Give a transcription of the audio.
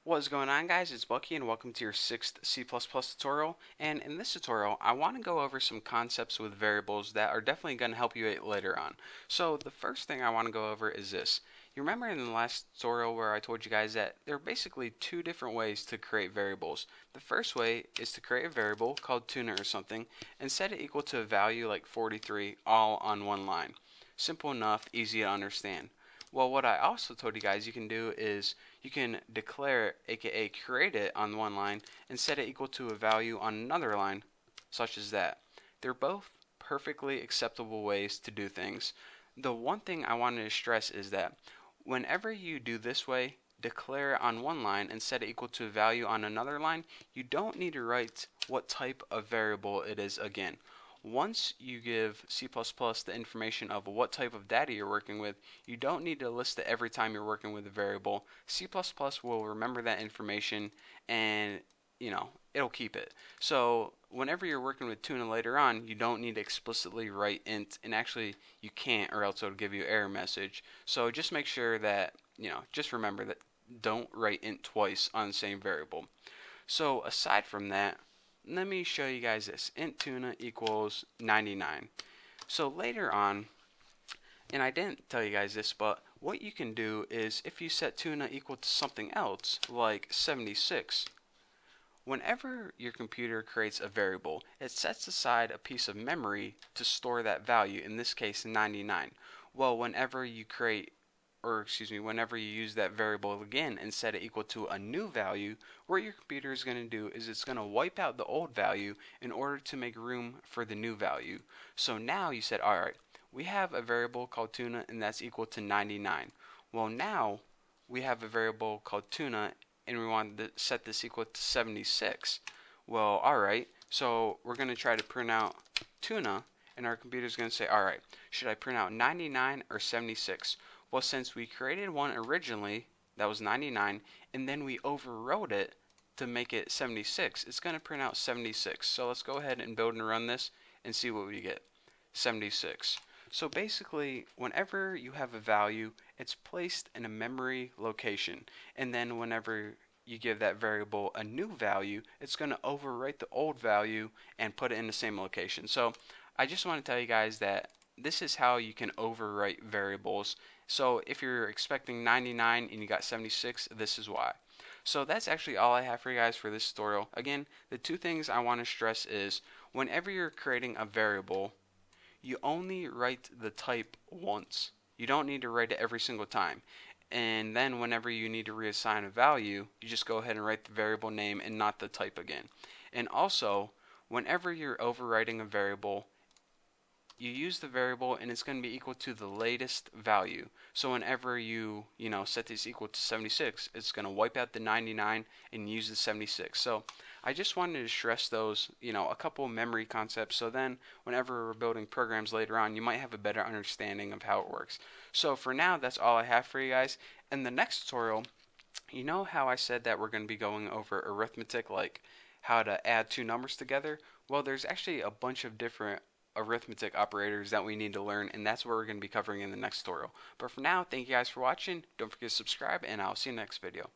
What's going on, guys? It's Bucky and welcome to your 6th C++ tutorial. And in this tutorial I want to go over some concepts with variables that are definitely going to help you later on. So the first thing I want to go over is this. You remember in the last tutorial where I told you guys that there are basically two different ways to create variables. The first way is to create a variable called tuna or something and set it equal to a value like 43 all on one line. Simple enough, easy to understand. Well, what I also told you guys you can do is you can declare it, aka create it on one line and set it equal to a value on another line, such as that. They're both perfectly acceptable ways to do things. The one thing I wanted to stress is that whenever you do this way, declare it on one line and set it equal to a value on another line, you don't need to write what type of variable it is again. Once you give C++ the information of what type of data you're working with, you don't need to list it every time you're working with a variable. C++ will remember that information and it'll keep it. So whenever you're working with tuna later on, you don't need to explicitly write int, and actually you can't, or else it'll give you an error message. So just make sure that, just remember that don't write int twice on the same variable. So aside from that, let me show you guys this. Int tuna equals 99. So later on, and I didn't tell you guys this, but what you can do is if you set tuna equal to something else, like 76, whenever your computer creates a variable, it sets aside a piece of memory to store that value, in this case 99. Well, whenever you whenever you use that variable again and set it equal to a new value, what your computer is going to do is it's going to wipe out the old value in order to make room for the new value. So now you said, alright, we have a variable called tuna and that's equal to 99. Well, now we have a variable called tuna and we want to set this equal to 76. Well, alright, so we're going to try to print out tuna, and our computer is going to say, alright, should I print out 99 or 76? Well, since we created one originally that was 99 and then we overrode it to make it 76, it's going to print out 76. So let's go ahead and build and run this and see what we get. 76. So basically, whenever you have a value, it's placed in a memory location, and then whenever you give that variable a new value, it's going to overwrite the old value and put it in the same location. So I just want to tell you guys that this is how you can overwrite variables. So if you're expecting 99 and you got 76, this is why. So that's actually all I have for you guys for this tutorial. Again, the two things I want to stress is whenever you're creating a variable, you only write the type once. You don't need to write it every single time. And then whenever you need to reassign a value, you just go ahead and write the variable name and not the type again. And also, whenever you're overwriting a variable, you use the variable and it's going to be equal to the latest value. So whenever you set this equal to 76, it's going to wipe out the 99 and use the 76. So I just wanted to stress those, a couple of memory concepts, so then whenever we're building programs later on, you might have a better understanding of how it works. So for now, that's all I have for you guys. In the next tutorial, you know how I said that we're going to be going over arithmetic, like how to add two numbers together? Well, there's actually a bunch of different arithmetic operators that we need to learn, and that's what we're going to be covering in the next tutorial. But for now, thank you guys for watching. Don't forget to subscribe, and I'll see you in the next video.